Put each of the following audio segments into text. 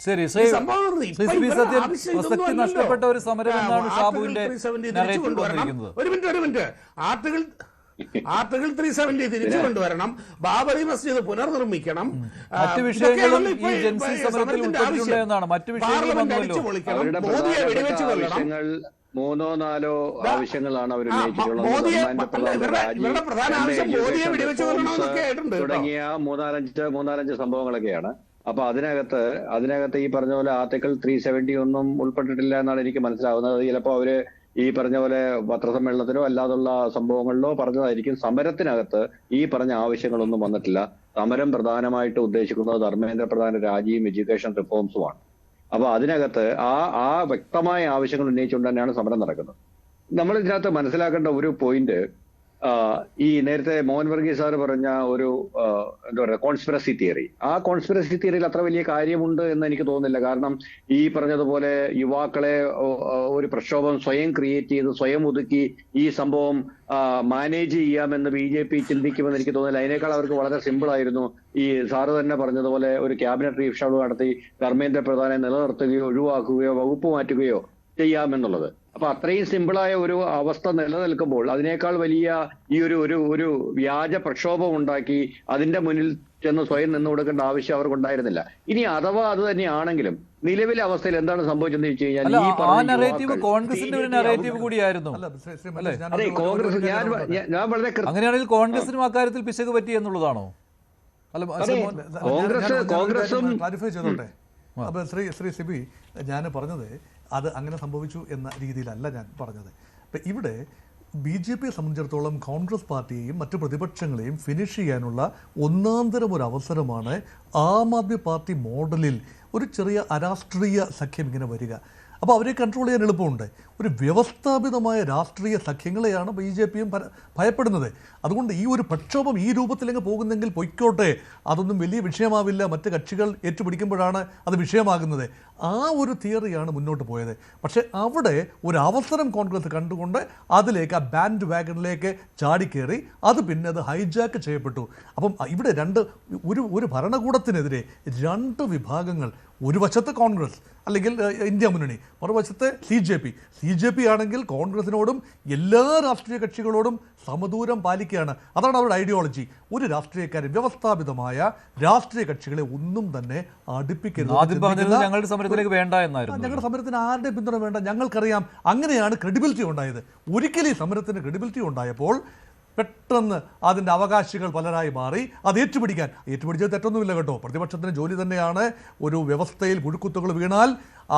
ശരി, പ്രസക്തി നഷ്ടപ്പെട്ട ഒരു സമരം എന്നാണ് ഷാബുവിന്റെ നറേറ്റീവ് വന്നിരിക്കുന്നത്. ഒരു മിനിറ്റ് ആർട്ടിക്കിൾ 370 തിരിച്ചു കൊണ്ടുവരണം, ബാബറി മസ്ജിദ് പുനർനിർമ്മിക്കണം, മറ്റു വിഷയങ്ങളും ഈ ജൻസി സമരത്തിൽ ഉൾപ്പെട്ടിട്ടുണ്ട് എന്നാണ്. മറ്റു വിഷയങ്ങളും മോദിയെ വെടിവെച്ച് കൊല്ലണം. 3-4 ആവശ്യങ്ങളാണ് അവർ ഉന്നയിച്ചിട്ടുള്ളത്. പ്രധാന ആവശ്യം മോദിയെ വെടിവെച്ച് കൊല്ലണമെന്നൊക്കെ ആയിട്ടുണ്ട് തുടങ്ങിയ 3-4 സംഭവങ്ങളൊക്കെയാണ്. അപ്പൊ അതിനകത്ത് ഈ പറഞ്ഞ പോലെ ആർട്ടിക്കിൾ 370 ഒന്നും ഉൾപ്പെട്ടിട്ടില്ല എന്നാണ് എനിക്ക് മനസ്സിലാവുന്നത്. ചിലപ്പോ അവര് ഈ പറഞ്ഞ പോലെ പത്രസമ്മേളനത്തിലോ അല്ലാതുള്ള സംഭവങ്ങളിലോ പറഞ്ഞതായിരിക്കും. സമരത്തിനകത്ത് ഈ പറഞ്ഞ ആവശ്യങ്ങളൊന്നും വന്നിട്ടില്ല. സമരം പ്രധാനമായിട്ട് ഉദ്ദേശിക്കുന്നത് ധർമ്മേന്ദ്ര പ്രധാന രാജിയും എഡ്യൂക്കേഷൻ റിഫോംസുമാണ്. അപ്പൊ അതിനകത്ത് ആ വ്യക്തമായ ആവശ്യങ്ങൾ ഉന്നയിച്ചുകൊണ്ട് തന്നെയാണ് സമരം നടക്കുന്നത്. നമ്മൾ ഇതിനകത്ത് മനസ്സിലാക്കേണ്ട ഒരു പോയിന്റ്, ഈ നേരത്തെ മോഹൻ വർഗീസ് സാറ് പറഞ്ഞ ഒരു എന്താ പറയുക കോൺസ്പിറസി തിയറി, ആ കോൺസ്പിറസി തിയറിയിൽ അത്ര വലിയ കാര്യമുണ്ട് എന്ന് എനിക്ക് തോന്നുന്നില്ല. കാരണം ഈ പറഞ്ഞതുപോലെ യുവാക്കളെ ഒരു പ്രക്ഷോഭം സ്വയം ക്രിയേറ്റ് ചെയ്ത് സ്വയം ഒതുക്കി ഈ സംഭവം മാനേജ് ചെയ്യാമെന്ന് BJP ചിന്തിക്കുമെന്ന് എനിക്ക് തോന്നുന്നില്ല. അതിനേക്കാൾ അവർക്ക് വളരെ സിമ്പിൾ ആയിരുന്നു ഈ സാറ് തന്നെ പറഞ്ഞതുപോലെ ഒരു ക്യാബിനറ്റ് റീഷഫിൾ നടത്തി ധർമ്മേന്ദ്ര പ്രധാനെ നിലനിർത്തുകയോ ഒഴിവാക്കുകയോ വകുപ്പ് മാറ്റുകയോ ചെയ്യാമെന്നുള്ളത്. അപ്പൊ അത്രയും സിമ്പിളായ ഒരു അവസ്ഥ നിലനിൽക്കുമ്പോൾ അതിനേക്കാൾ വലിയ ഈ ഒരു വ്യാജ പ്രക്ഷോഭം ഉണ്ടാക്കി അതിന്റെ മുന്നിൽ ചെന്ന് സ്വയം നിന്നു കൊടുക്കേണ്ട ആവശ്യം അവർക്കുണ്ടായിരുന്നില്ല. ഇനി അഥവാ അത് തന്നെയാണെങ്കിലും നിലവിലെ അവസ്ഥയിൽ എന്താണ് സംഭവിച്ചെന്ന് വെച്ച് കഴിഞ്ഞാൽ കോൺഗ്രസിന്റെ ഒരു നറേറ്റീവ് കൂടിയായിരുന്നു. അതെ, കോൺഗ്രസ് ഞാൻ വളരെ അങ്ങനെയാണെങ്കിൽ കോൺഗ്രസിനും അക്കാര്യത്തിൽ പിശക് പറ്റി എന്നുള്ളതാണോ? കോൺഗ്രസും ക്ലാരിഫൈ ചെയ്തോട്ടെ. അപ്പൊ ശ്രീ സിബി, ഞാൻ പറഞ്ഞത് അത് അങ്ങനെ സംഭവിച്ചു എന്ന രീതിയിലല്ല ഞാൻ പറഞ്ഞത്. അപ്പം ഇവിടെ BJPയെ സംബന്ധിച്ചിടത്തോളം കോൺഗ്രസ് പാർട്ടിയെയും മറ്റു പ്രതിപക്ഷങ്ങളെയും ഫിനിഷ് ചെയ്യാനുള്ള ഒന്നാന്തരം ഒരു അവസരമാണ് ആം ആദ്മി പാർട്ടി മോഡലിൽ ഒരു ചെറിയ അരാഷ്ട്രീയ സഖ്യം ഇങ്ങനെ വരിക. അപ്പോൾ അവരെ കൺട്രോൾ ചെയ്യാൻ എളുപ്പമുണ്ട്. ഒരു വ്യവസ്ഥാപിതമായ രാഷ്ട്രീയ സഖ്യങ്ങളെയാണ് BJPയും ഭയപ്പെടുന്നത്. അതുകൊണ്ട് ഈ ഒരു പ്രക്ഷോഭം ഈ രൂപത്തിലങ്ങ് പോകുന്നെങ്കിൽ പൊയ്ക്കോട്ടെ, അതൊന്നും വലിയ വിഷയമാവില്ല, മറ്റ് കക്ഷികൾ ഏറ്റുപിടിക്കുമ്പോഴാണ് അത് വിഷയമാകുന്നത്. ആ ഒരു തിയറിയാണ് മുന്നോട്ട് പോയത്. പക്ഷേ അവിടെ ഒരു അവസരം കോൺഗ്രസ് കണ്ടുകൊണ്ട് അതിലേക്ക് ആ ബാൻഡ് വാഗണിലേക്ക് ചാടിക്കേറി അത് പിന്നെ അത് ഹൈജാക്ക് ചെയ്യപ്പെട്ടു. അപ്പം ഇവിടെ ഒരു ഭരണകൂടത്തിനെതിരെ 2 വിഭാഗങ്ങൾ, ഒരു വശത്ത് കോൺഗ്രസ് അല്ലെങ്കിൽ ഇന്ത്യ മുന്നണി, മറുവശത്ത് CJP ആണെങ്കിൽ കോൺഗ്രസിനോടും എല്ലാ രാഷ്ട്രീയ കക്ഷികളോടും സമദൂരം പാലിക്കുകയാണ്. അതാണ് അവരുടെ ഐഡിയോളജി. ഒരു രാഷ്ട്രീയക്കാരൻ വ്യവസ്ഥാപിതമായ രാഷ്ട്രീയ കക്ഷികളെ ഒന്നും തന്നെ അടുപ്പിക്കരുത്. ഞങ്ങളുടെ സമരത്തിലേക്ക് വേണ്ട എന്നായിരുന്നു. ഞങ്ങളുടെ സമരത്തിന് ആരുടെ പിന്തുണ വേണ്ട, ഞങ്ങൾക്കറിയാം. അങ്ങനെയാണ് ക്രെഡിബിലിറ്റി ഉണ്ടായത്. ഒരിക്കലും ഈ സമരത്തിന് ക്രെഡിബിലിറ്റി ഉണ്ടായപ്പോൾ പെട്ടെന്ന് അതിൻ്റെ അവകാശികൾ പലരായി മാറി. അത് ഏറ്റുപിടിച്ചത് തെറ്റൊന്നുമില്ല കേട്ടോ. പ്രതിപക്ഷത്തിന് ജോലി തന്നെയാണ്. ഒരു വ്യവസ്ഥയിൽ പുഴുക്കുത്തുകൾ വീണാൽ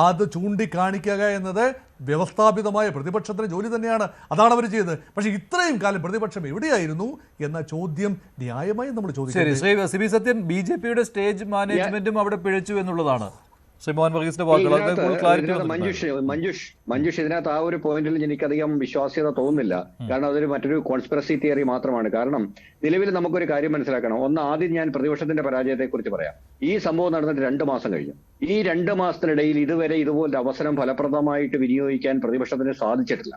അത് ചൂണ്ടിക്കാണിക്കുക എന്നത് വ്യവസ്ഥാപിതമായ പ്രതിപക്ഷത്തിന് ജോലി തന്നെയാണ്. അതാണ് അവർ ചെയ്തത്. പക്ഷേ ഇത്രയും കാലം പ്രതിപക്ഷം എവിടെയായിരുന്നു എന്ന ചോദ്യം ന്യായമായി നമ്മൾ ചോദിക്കും. ശ്രീ സിബി സത്യൻ, BJPയുടെ സ്റ്റേജ് മാനേജ്മെന്റും അവിടെ പിഴച്ചു എന്നുള്ളതാണ് മഞ്ജുഷ് ഇതിനകത്ത് ആ ഒരു പോയിന്റിൽ എനിക്കധികം വിശ്വാസ്യത തോന്നുന്നില്ല. കാരണം അതൊരു മറ്റൊരു കോൺസ്പിറസി തിയറി മാത്രമാണ്. കാരണം നിലവിൽ നമുക്കൊരു കാര്യം മനസ്സിലാക്കണം. ആദ്യം ഞാൻ പ്രതിപക്ഷത്തിന്റെ പരാജയത്തെക്കുറിച്ച് പറയാം. ഈ സംഭവം നടന്നിട്ട് 2 മാസം കഴിഞ്ഞു. ഈ 2 മാസത്തിനിടയിൽ ഇതുവരെ ഇതുപോലൊരു അവസരം ഫലപ്രദമായിട്ട് വിനിയോഗിക്കാൻ പ്രതിപക്ഷത്തിന് സാധിച്ചിട്ടില്ല.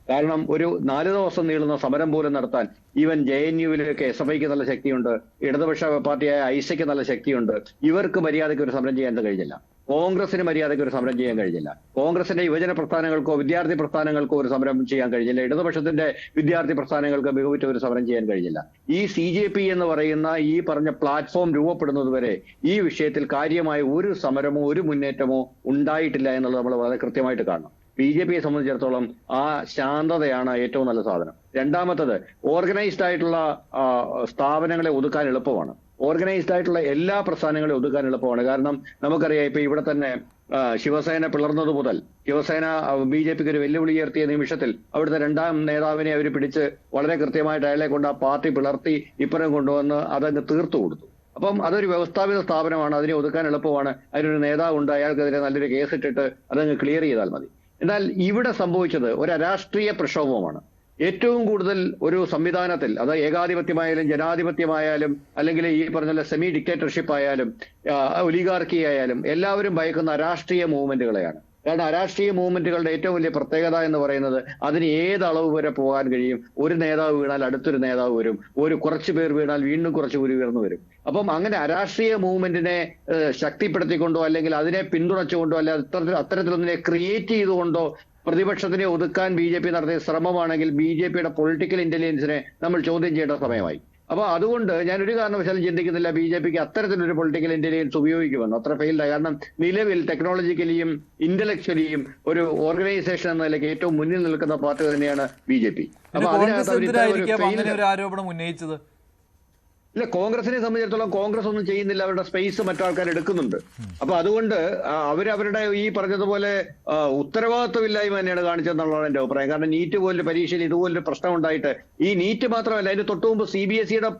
കാരണം ഒരു 4 ദിവസം നീളുന്ന സമരം പോലും നടത്താൻ ഈവൻ JNUവിലേക്ക് SFIക്ക് നല്ല ശക്തിയുണ്ട്, ഇടതുപക്ഷ പാർട്ടിയായ ഐസയ്ക്ക് നല്ല ശക്തിയുണ്ട്. ഇവർക്ക് മര്യാദയ്ക്ക് ഒരു സമരം ചെയ്യാൻ കഴിഞ്ഞില്ല. കോൺഗ്രസിന് മര്യാദയ്ക്ക് ഒരു സമരം ചെയ്യാൻ കഴിഞ്ഞില്ല. കോൺഗ്രസിന്റെ യുവജന പ്രസ്ഥാനങ്ങൾക്കോ വിദ്യാർത്ഥി പ്രസ്ഥാനങ്ങൾക്കോ ഒരു സമരം ചെയ്യാൻ കഴിഞ്ഞില്ല. ഇടതുപക്ഷത്തിന്റെ വിദ്യാർത്ഥി പ്രസ്ഥാനങ്ങൾക്ക് മികവുറ്റ ഒരു സമരം ചെയ്യാൻ കഴിഞ്ഞില്ല. ഈ CJP എന്ന് പറയുന്ന ഈ പറഞ്ഞ പ്ലാറ്റ്ഫോം രൂപപ്പെടുന്നത് വരെ ഈ വിഷയത്തിൽ കാര്യമായ ഒരു സമരമോ ഒരു മുന്നേറ്റമോ ഉണ്ടായിട്ടില്ല എന്നുള്ളത് നമ്മൾ വളരെ കൃത്യമായിട്ട് കാണണം. BJPയെ സംബന്ധിച്ചിടത്തോളം ആ ശാന്തതയാണ് ഏറ്റവും നല്ല സാധനം. രണ്ടാമത്തത്, ഓർഗനൈസ്ഡ് ആയിട്ടുള്ള സ്ഥാപനങ്ങളെ ഒതുക്കാൻ എളുപ്പമാണ്. ഓർഗനൈസ്ഡ് ആയിട്ടുള്ള എല്ലാ പ്രസ്ഥാനങ്ങളെ ഒതുക്കാൻ എളുപ്പമാണ്. കാരണം നമുക്കറിയാം, ഇപ്പൊ ഇവിടെ തന്നെ ശിവസേന പിളർന്നത് മുതൽ ശിവസേന BJPക്ക് ഒരു വെല്ലുവിളി ഉയർത്തിയ നിമിഷത്തിൽ അവിടുത്തെ 2ാം നേതാവിനെ അവർ പിടിച്ച് വളരെ കൃത്യമായിട്ട് അയാളെ കൊണ്ട് ആ പാർട്ടി പിളർത്തി ഇപ്പുറം കൊണ്ടുവന്ന് അതങ്ങ് തീർത്തു കൊടുത്തു. അപ്പം അതൊരു വ്യവസ്ഥാപിത സ്ഥാപനമാണ്, അതിനെ ഒതുക്കാൻ എളുപ്പമാണ്. അതിനൊരു നേതാവുണ്ട്, അയാൾക്കെതിരെ നല്ലൊരു കേസ് ഇട്ടിട്ട് അതങ്ങ് ക്ലിയർ ചെയ്താൽ മതി. എന്നാൽ ഇവിടെ സംഭവിച്ചത് ഒരു അരാഷ്ട്രീയ പ്രക്ഷോഭമാണ്. ഏറ്റവും കൂടുതൽ ഒരു സംവിധാനത്തിൽ, അത് ഏകാധിപത്യമായാലും ജനാധിപത്യമായാലും അല്ലെങ്കിൽ ഈ പറഞ്ഞ സെമി ഡിക്റ്റേറ്റർഷിപ്പ് ആയാലും ഒലിഗാർക്കി ആയാലും എല്ലാവരും ഭയക്കുന്ന രാഷ്ട്രീയ മൂവ്മെന്റുകളെയാണ്. കാരണം അരാഷ്ട്രീയ മൂവ്മെന്റുകളുടെ ഏറ്റവും വലിയ പ്രത്യേകത എന്ന് പറയുന്നത് അതിന് ഏത് അളവ് വരെ പോകാൻ കഴിയും. ഒരു നേതാവ് വീണാൽ അടുത്തൊരു നേതാവ് വരും, കുറച്ചു പേർ വീണാൽ വീണ്ടും കുറച്ച് പേര് ഉയർന്നു വരും. അപ്പം അങ്ങനെ അരാഷ്ട്രീയ മൂവ്മെന്റിനെ ശക്തിപ്പെടുത്തിക്കൊണ്ടോ അല്ലെങ്കിൽ അതിനെ പിന്തുണച്ചുകൊണ്ടോ അല്ലെങ്കിൽ അത്തരത്തിലൊന്നിനെ ക്രിയേറ്റ് ചെയ്തുകൊണ്ടോ പ്രതിപക്ഷത്തിനെ ഒതുക്കാൻ BJP നടത്തിയ ശ്രമമാണെങ്കിൽ BJPയുടെ പൊളിറ്റിക്കൽ ഇന്റലിജൻസിനെ നമ്മൾ ചോദ്യം ചെയ്യേണ്ട സമയമായി. അപ്പൊ അതുകൊണ്ട് ഞാൻ ഒരു കാരണവശാലും ചിന്തിക്കുന്നില്ല BJPക്ക് അത്തരത്തിലൊരു പൊളിറ്റിക്കൽ ഇന്റലിജൻസ് ഉപയോഗിക്കുമെന്ന്. അത്ര ഫെയിൽഡായി. കാരണം നിലവിൽ ടെക്നോളജിക്കലിയും ഇന്റലക്ച്വലിയും ഒരു ഓർഗനൈസേഷൻ എന്ന നിലയ്ക്ക് ഏറ്റവും മുന്നിൽ നിൽക്കുന്ന പാർട്ടി തന്നെയാണ് BJP. അപ്പൊ അങ്ങനെ ഒരു ആരോപണം ഉന്നയിച്ചത് ഇല്ല, കോൺഗ്രസിനെ സംബന്ധിച്ചിടത്തോളം കോൺഗ്രസ് ഒന്നും ചെയ്യുന്നില്ല. അവരുടെ സ്പേസ് മറ്റാൾക്കാർ എടുക്കുന്നുണ്ട്. അപ്പൊ അതുകൊണ്ട് അവരവരുടെ ഈ പറഞ്ഞതുപോലെ ഉത്തരവാദിത്വമില്ലായ്മ തന്നെയാണ് കാണിച്ചതെന്നുള്ളതാണ് എന്റെ അഭിപ്രായം. കാരണം നീറ്റ് പോലൊരു പരീക്ഷയിൽ ഇതുപോലൊരു പ്രശ്നം ഉണ്ടായിട്ട്, ഈ നീറ്റ് മാത്രമല്ല അതിന് തൊട്ടു മുമ്പ് CBSEയുടെ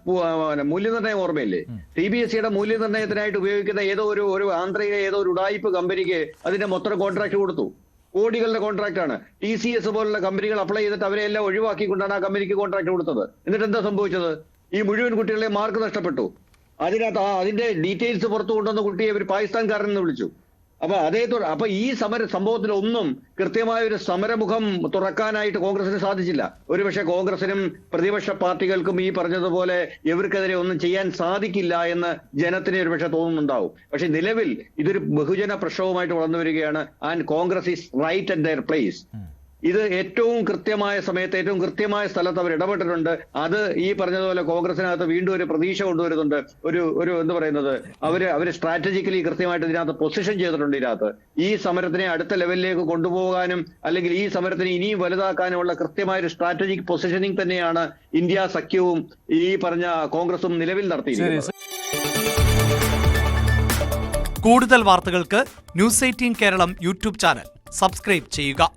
മൂല്യനിർണ്ണയം ഓർമ്മയില്ലേ? CBSEയുടെ മൂല്യനിർണ്ണയത്തിനായിട്ട് ഉപയോഗിക്കുന്ന ഏതോ ഒരു ആന്ധ്രയിലെ ഏതോ ഒരു ഉഡായിപ്പ് കമ്പനിക്ക് അതിന്റെ മൊത്തം കോൺട്രാക്ട് കൊടുത്തു. കോടികളുടെ കോൺട്രാക്ട് ആണ്. TCS പോലുള്ള കമ്പനികൾ അപ്ലൈ ചെയ്തിട്ട് അവരെ എല്ലാം ഒഴിവാക്കിക്കൊണ്ടാണ് ആ കമ്പനിക്ക് കോൺട്രാക്ട് കൊടുത്തത്. എന്നിട്ട് എന്താ സംഭവിച്ചത്? ഈ മുഴുവൻ കുട്ടികളെ മാർക്ക് നഷ്ടപ്പെട്ടു. അതിന്റെ ഡീറ്റെയിൽസ് പുറത്തു കൊണ്ടുവന്ന കുട്ടിയെ ഒരു പാകിസ്ഥാൻകാരനെന്ന് വിളിച്ചു. അപ്പൊ ഈ സംഭവത്തിലൊന്നും കൃത്യമായ ഒരു സമരമുഖം തുറക്കാനായിട്ട് കോൺഗ്രസിന് സാധിച്ചില്ല. ഒരുപക്ഷെ കോൺഗ്രസിനും പ്രതിപക്ഷ പാർട്ടികൾക്കും ഈ പറഞ്ഞതുപോലെ ഇവർക്കെതിരെ ഒന്നും ചെയ്യാൻ സാധിക്കില്ല എന്ന് ജനത്തിന് ഒരുപക്ഷെ തോന്നുന്നുണ്ടാവും. പക്ഷെ നിലവിൽ ഇതൊരു ബഹുജന പ്രക്ഷോഭമായിട്ട് വളർന്നു വരികയാണ്. And Congress is right at their place. ഇത് ഏറ്റവും കൃത്യമായ സമയത്ത് ഏറ്റവും കൃത്യമായ സ്ഥലത്ത് അവർ ഇടപെട്ടിട്ടുണ്ട്. അത് ഈ പറഞ്ഞതുപോലെ കോൺഗ്രസിനകത്ത് വീണ്ടും ഒരു പ്രതീക്ഷ കൊണ്ടുവരുന്നുണ്ട്. ഒരു എന്താ പറയുന്നത്, അവര് സ്ട്രാറ്റജിക്കലി കൃത്യമായിട്ട് ഇതിനകത്ത് പൊസിഷൻ ചെയ്തിട്ടുണ്ട്. ഇതിനകത്ത് ഈ സമരത്തിനെ അടുത്ത ലെവലിലേക്ക് കൊണ്ടുപോകാനും അല്ലെങ്കിൽ ഈ സമരത്തിനെ ഇനിയും വലുതാക്കാനുമുള്ള കൃത്യമായ ഒരു സ്ട്രാറ്റജിക് പൊസിഷനിങ് തന്നെയാണ് ഇന്ത്യ സഖ്യവും ഈ പറഞ്ഞ കോൺഗ്രസും നിലവിൽ നടത്തിയിരിക്കുന്നത്. കൂടുതൽ വാർത്തകൾക്ക് News 18 Keralam YouTube channel subscribe ചെയ്യുക.